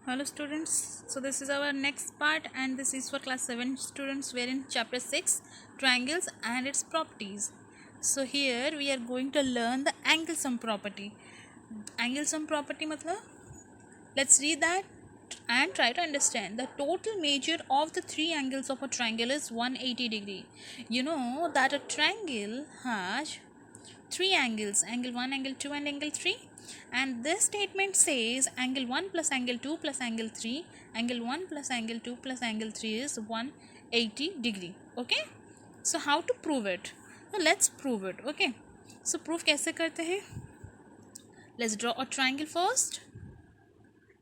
Hello students, so this is our next part and this is for class 7 students. We're in chapter 6 triangles and its properties. So here we are going to learn the angle sum property. Angle sum property matlab, let's read that and try to understand. The total measure of the three angles of a triangle is 180 degree. You know that a triangle has three angles, angle 1, angle 2 and angle 3, and this statement says angle 1 plus angle 2 plus angle 3, angle 1 plus angle 2 plus angle 3 is 180 degree. Okay, so how to prove it? Now let's prove it. Okay, so proof कैसे करते हैं? Let's draw a triangle first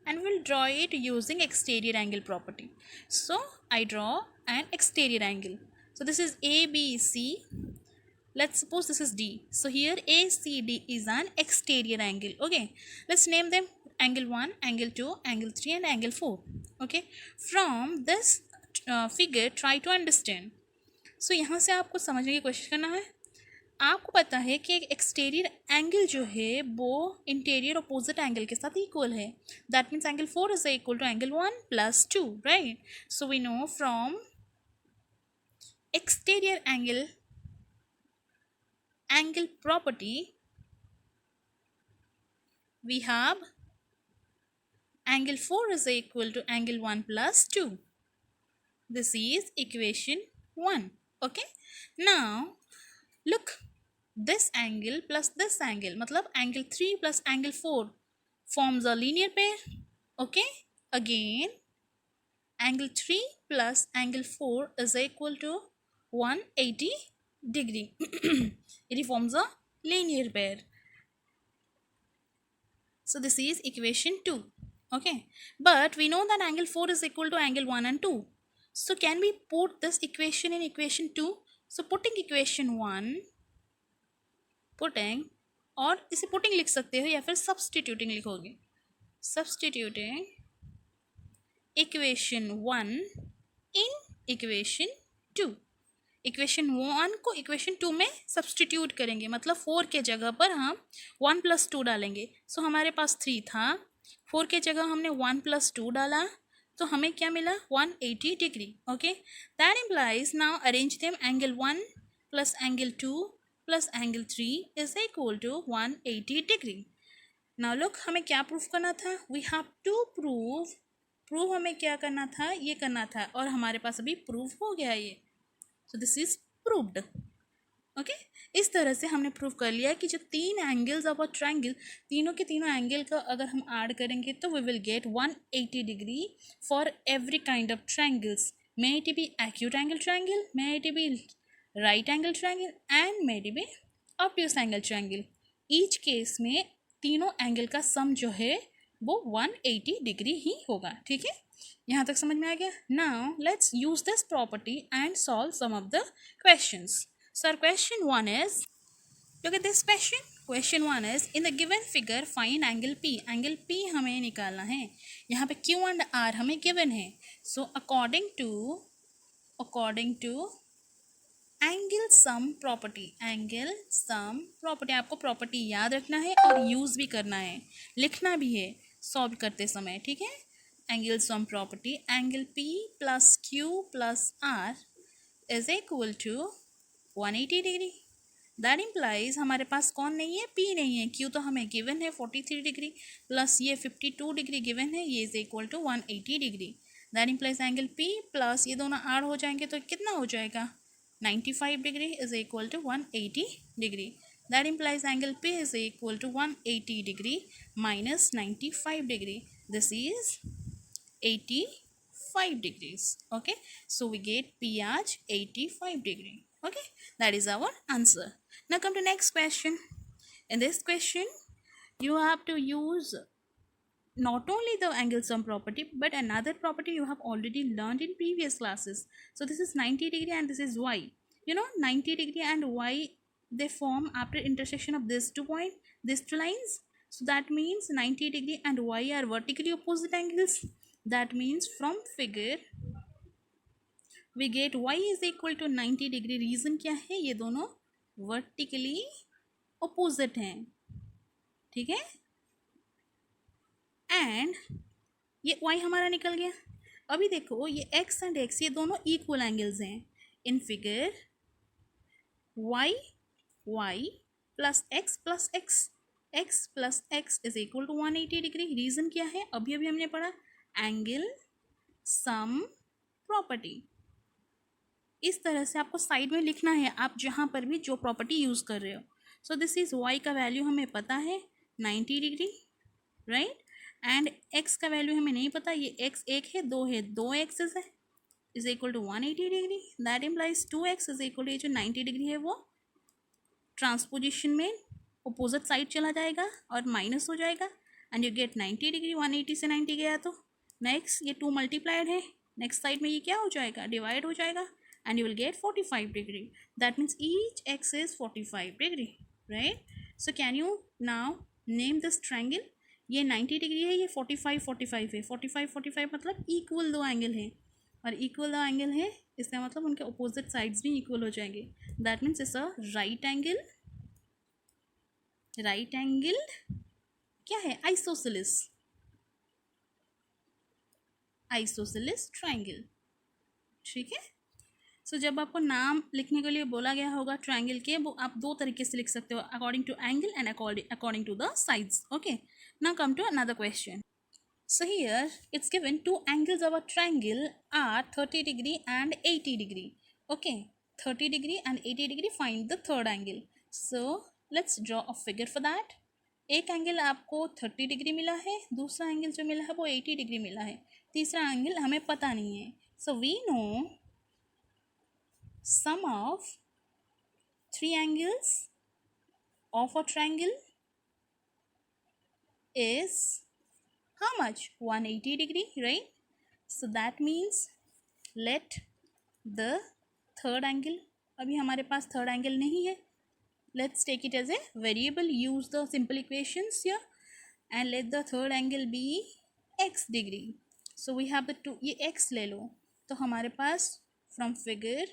and we'll draw it using exterior angle property. So I draw an exterior angle. So this is ABC. Let's suppose this is D. So here ACD is an exterior angle. Okay, let's name them angle 1, angle 2, angle 3 and angle 4. Okay, from this figure try to understand. So यहाँ से आपको समझने की कोशिश करना है. आपको पता है कि एक एक्सटीरियर एंगल जो है वो इंटीरियर अपोजिट एंगल के साथ इक्वल है. That means angle 4 is equal to angle 1 plus 2, right? So we know from exterior angle property we have angle 4 is equal to angle 1 plus 2. This is equation 1. Okay, now look, this angle plus this angle matlab angle 3 plus angle 4 forms a linear pair. Okay, again angle 3 plus angle 4 is equal to 180 degree. It forms a linear pair. So this is equation 2. Okay, but we know that angle 4 is equal to angle 1 and 2. So can we put this equation in equation 2? So putting equation 1, putting, और इसे putting लिख सकते हो या फिर substituting लिखोगे. Substituting equation 1 in equation 2. Equation 1 को equation 2 में सब्सटीट्यूट करेंगे, मतलब 4 के जगह पर हम 1 प्लस 2 डालेंगे. सो हमारे पास 3 था, 4 के जगह हमने 1 प्लस 2 डाला तो हमें क्या मिला? 180 degree. Okay, that implies now arrange them angle 1 plus angle 2 plus angle 3 is equal to 180 degree. Now look, हमें क्या प्रूफ करना था? वी हैव टू प्रूव हमें क्या करना था? ये करना था, और हमारे पास अभी प्रूफ हो गया ये. So this is proved. Okay, इस तरह से हमने प्रूव कर लिया कि जो तीन एंगल्स ऑफ अ ट्रायंगल, तीनों के तीनों एंगल का अगर हम ऐड करेंगे तो we will get 180 degree for every kind of triangles. May it be acute angle triangle, may it be right angle triangle and may it be obtuse angle triangle. Each case में तीनों angle का सम जो है वो 180 degree ही होगा. ठीक है, यहाँ तक समझ में आ गया? Now let's use this property and solve some of the questions. Sir question 1 is, look at this question. Question 1 is, in the given figure find angle P. Angle P हमें निकालना है. यहाँ पे Q and R हमें given है. So according to angle sum property, angle sum property, आपको property याद रखना है और यूज भी करना है, लिखना भी है सॉल्व करते समय. ठीक है, angle sum property, angle P plus Q plus R is equal to 180 degree. That implies हमारे पास कौन नहीं है? P नहीं है. Q तो हमें गिवन है 43 डिग्री प्लस ये 52 डिग्री गिवन है, ये is equal to 180 degree. That implies angle P plus ये दोनों ऐड हो जाएंगे तो कितना हो जाएगा? 95 degree is equal to 180 degree. That implies angle P is equal to 180 degree minus 95 degree. This is 85 degrees. Okay, so we get P as 85 degree. Okay, that is our answer. Now come to next question. In this question you have to use not only the angle sum property but another property you have already learned in previous classes. So this is 90 degree and this is y. You know 90 degree and y, they form after intersection of these two lines. So that means 90 degree and y are vertically opposite angles. That means from figure we get y is equal to 90 degree. Reason क्या है? ये दोनों vertically opposite हैं. ठीक है, and ये y हमारा निकल गया। अभी देखो ये x एंड x ये दोनों इक्वल एंगल्स हैं। In figure y plus x is equal to 180 degree. Reason क्या है, अभी अभी हमने पढ़ा एंगल सम प्रॉपर्टी। इस तरह से आपको साइड में लिखना है, आप जहाँ पर भी जो प्रॉपर्टी यूज कर रहे हो। सो दिस इज y का वैल्यू हमें पता है 90 डिग्री, राइट, एंड x का वैल्यू हमें नहीं पता, ये x एक है, दो एक्सेस है, is equal to 180 degree. That implies 2x is equal to ये जो 90 डिग्री है वो ट्रांसपोजिशन में अपोजिट साइड चला जाएगा और माइनस हो जाएगा एंड यू गेट 90 डिग्री। 180 से 90 गया तो नेक्स्ट ये 2 मल्टीप्लाइड है, नेक्स्ट साइड में ये क्या हो जाएगा, डिवाइड हो जाएगा and you will get 45 degree. That means each x is 45 degree, right? So can you now name this triangle? ये 90 डिग्री है, ये 45 है। 45 मतलब इक्वल दो एंगल है, और इक्वल दो एंगल है इसका मतलब उनके अपोजिट साइड्स भी इक्वल हो जाएंगे। That means it's a right angle क्या है, आइसोसेलेस ट्राइंगल। ठीक है। सो जब आपको नाम लिखने के लिए बोला गया होगा ट्रायंगल के, वो आप दो तरीके से लिख सकते हो, according to angle and according to the sides. Okay, now come to another question. So here it's given two angles of a triangle are 30 degree and 80 degree. Okay, 30 degree and 80 degree. Find the third angle. So let's draw a figure for that. एक angle आपको 30 degree मिला है, दूसरा angle जो मिला है वो 80 degree मिला है, तीसरा एंगल हमें पता नहीं है. So we know sum of three angles of a triangle is how much? 180 degree, right? So that means let the third angle, अभी हमारे पास third angle नहीं है, let's take it as a variable, use the simple equations here and let the third angle be x degree. So we have the two, ये x ले लो तो हमारे पास from figure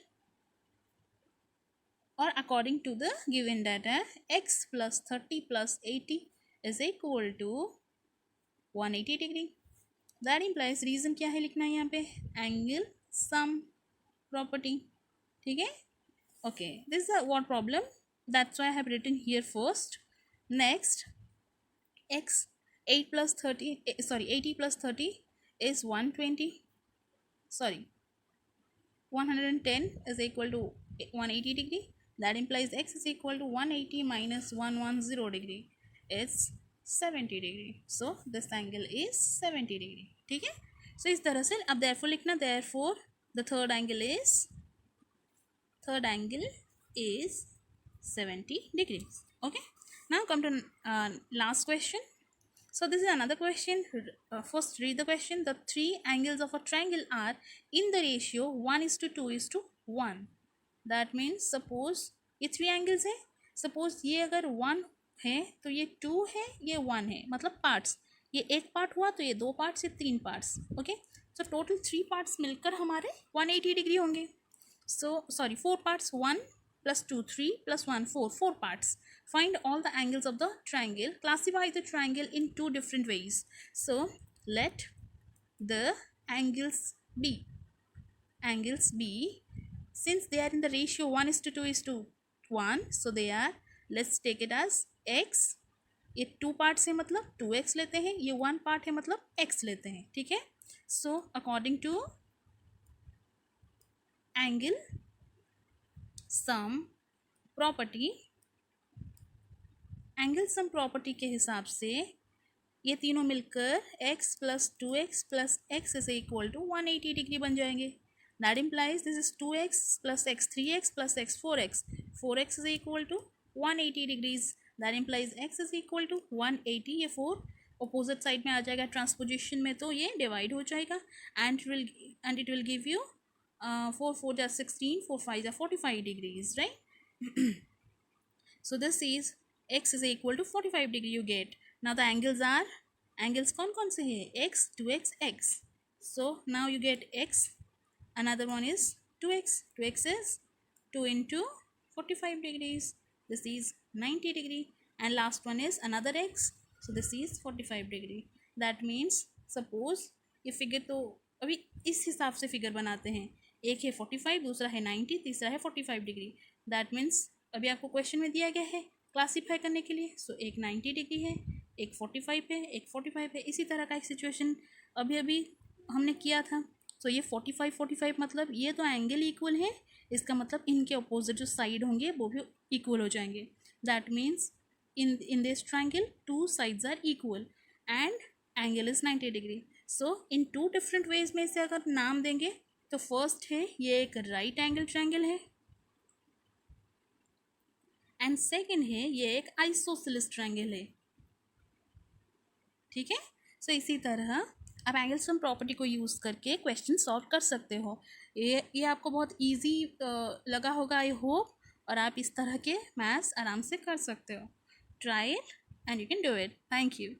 or according to the given data x plus 30 plus 80 is equal to 180 degree. That implies reason क्या है लिखना है यहाँ पे, angle sum property. ठीक है. Okay, this is a what problem, that's why I have written here first. Next, x 8 plus 30 sorry 80 plus 30 is 120, sorry 110 is equal to 180 degree. That implies x is equal to 180 minus 110 degree is 70 degree. So this angle is 70 degree. ठीक है. So इस तरह से अब therefore लिखना, therefore the third angle is 70 degrees. Okay, now come to last question. So this is another question. First read the question. The three angles of a triangle are in the ratio 1:2:1. That means suppose ये three angles है, suppose ये अगर 1 है तो ये 2 है, ये 1 है, मतलब पार्ट्स, ये एक पार्ट हुआ तो ये दो पार्ट्स, ये तीन parts. Okay, so total 3 parts मिलकर हमारे 180 डिग्री होंगे. So sorry 4 parts, 1 plus 2 3 plus 1 4 parts. Find all the angles of the triangle. Classify the triangle in two different ways. So let the angles be since they are in the ratio 1:2:1, so they are, let's take it as x. ये 2 parts है मतलब 2x लेते हैं, ये 1 part है मतलब x लेते हैं. ठीक है. So according to angle sum property, angle sum property के हिसाब से ये तीनों मिलकर x plus 2x plus x is equal to 180 degree बन जाएंगे. That implies this is 2x plus x 3x plus x 4x is equal to 180 degrees. That implies x is equal to 180. ये 4 opposite side में आ जाएगा transposition में, तो ये divide हो जाएगा and it will give you 4 4 जा 16, 4 5 जा 45 degrees, right? So this is x is equal to 45 degree you get. Now the angles कौन से हैं, x 2x x. So now you get x, another one is 2x is 2 into 45 degrees, this is 90 degree, and last one is another x, so this is 45 degree. That means suppose ये figure तो अभी इस हिसाब से figure बनाते हैं, एक है 45, दूसरा है 90, तीसरा है 45 डिग्री। दैट मीन्स अभी आपको क्वेश्चन में दिया गया है क्लासीफाई करने के लिए, सो एक 90 डिग्री है, एक 45 है, एक 45 है। इसी तरह का एक सिचुएशन अभी अभी हमने किया था। सो ये 45 मतलब ये तो एंगल इक्वल है, इसका मतलब इनके अपोजिट जो साइड होंगे वो भी इक्वल हो जाएंगे। That means in this triangle two sides are equal and angle is 90 degree. So in two different ways में से अगर नाम देंगे तो फर्स्ट है ये एक राइट एंगल ट्रायंगल है एंड सेकंड है ये एक आइसोसेलेस ट्रायंगल है। ठीक है, सो इसी तरह आप एंगलस्टोन प्रॉपर्टी को यूज़ करके क्वेश्चन सॉल्व कर सकते हो। ये आपको बहुत इजी लगा होगा आई होप, और आप इस तरह के मैथ्स आराम से कर सकते हो। Try it and you can do it. Thank you.